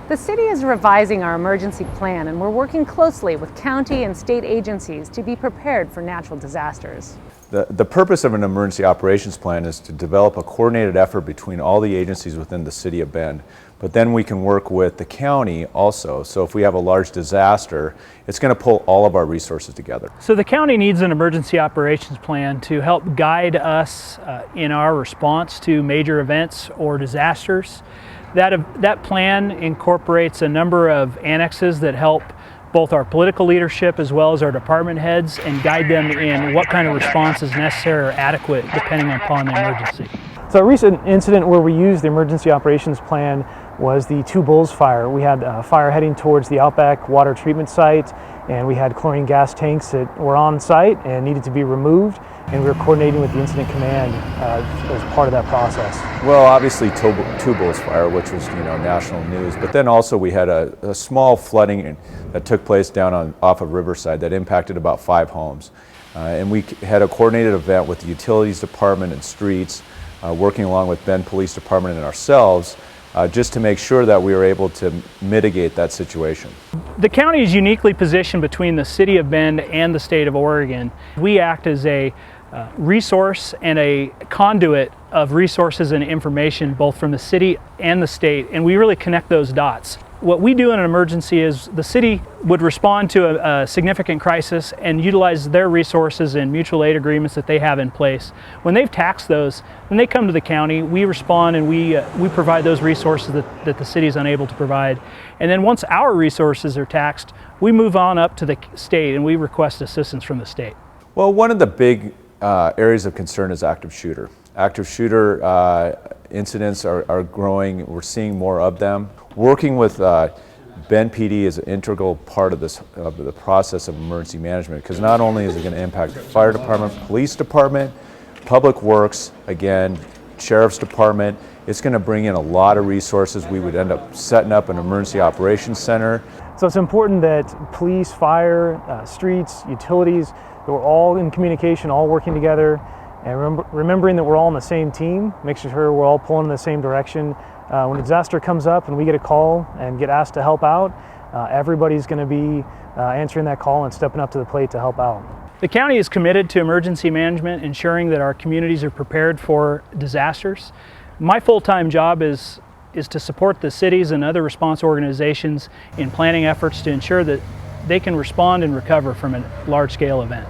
The city is revising our emergency plan, and we're working closely with county and state agencies to be prepared for natural disasters. The purpose of an emergency operations plan is to develop a coordinated effort between all the agencies within the city of Bend. But then we can work with the county also. So if we have a large disaster, it's going to pull all of our resources together. So the county needs an emergency operations plan to help guide us in our response to major events or disasters. That plan incorporates a number of annexes that help both our political leadership as well as our department heads and guide them in what kind of response is necessary or adequate depending upon the emergency. So a recent incident where we used the emergency operations plan was the Two Bulls fire. We had a fire heading towards the Outback water treatment site, and we had chlorine gas tanks that were on site and needed to be removed, and we were coordinating with the incident command as part of that process. Well, obviously Two Bulls fire, which was national news, but then also we had a small flooding that took place down off of Riverside that impacted about 5 homes. And we had a coordinated event with the utilities department and streets, working along with Bend Police Department and ourselves, just to make sure that we were able to mitigate that situation. The county is uniquely positioned between the city of Bend and the state of Oregon. We act as a resource and a conduit of resources and information both from the city and the state, and we really connect those dots. What we do in an emergency is the city would respond to a significant crisis and utilize their resources and mutual aid agreements that they have in place. When they've taxed those, when they come to the county, we respond and we provide those resources that the city is unable to provide. And then once our resources are taxed, we move on up to the state and we request assistance from the state. Well, one of the big areas of concern is active shooter. Active shooter incidents are growing. We're seeing more of them. Working with Bend PD is an integral part of the process of emergency management, because not only is it going to impact the fire department, police department, public works, again, sheriff's department. It's going to bring in a lot of resources. We would end up setting up an emergency operations center. So it's important that police, fire, streets, utilities, that we're all in communication, all working together, and remembering that we're all on the same team, making sure we're all pulling in the same direction. When a disaster comes up and we get a call and get asked to help out, everybody's going to be answering that call and stepping up to the plate to help out. The county is committed to emergency management, ensuring that our communities are prepared for disasters. My full-time job is to support the cities and other response organizations in planning efforts to ensure that they can respond and recover from a large-scale event.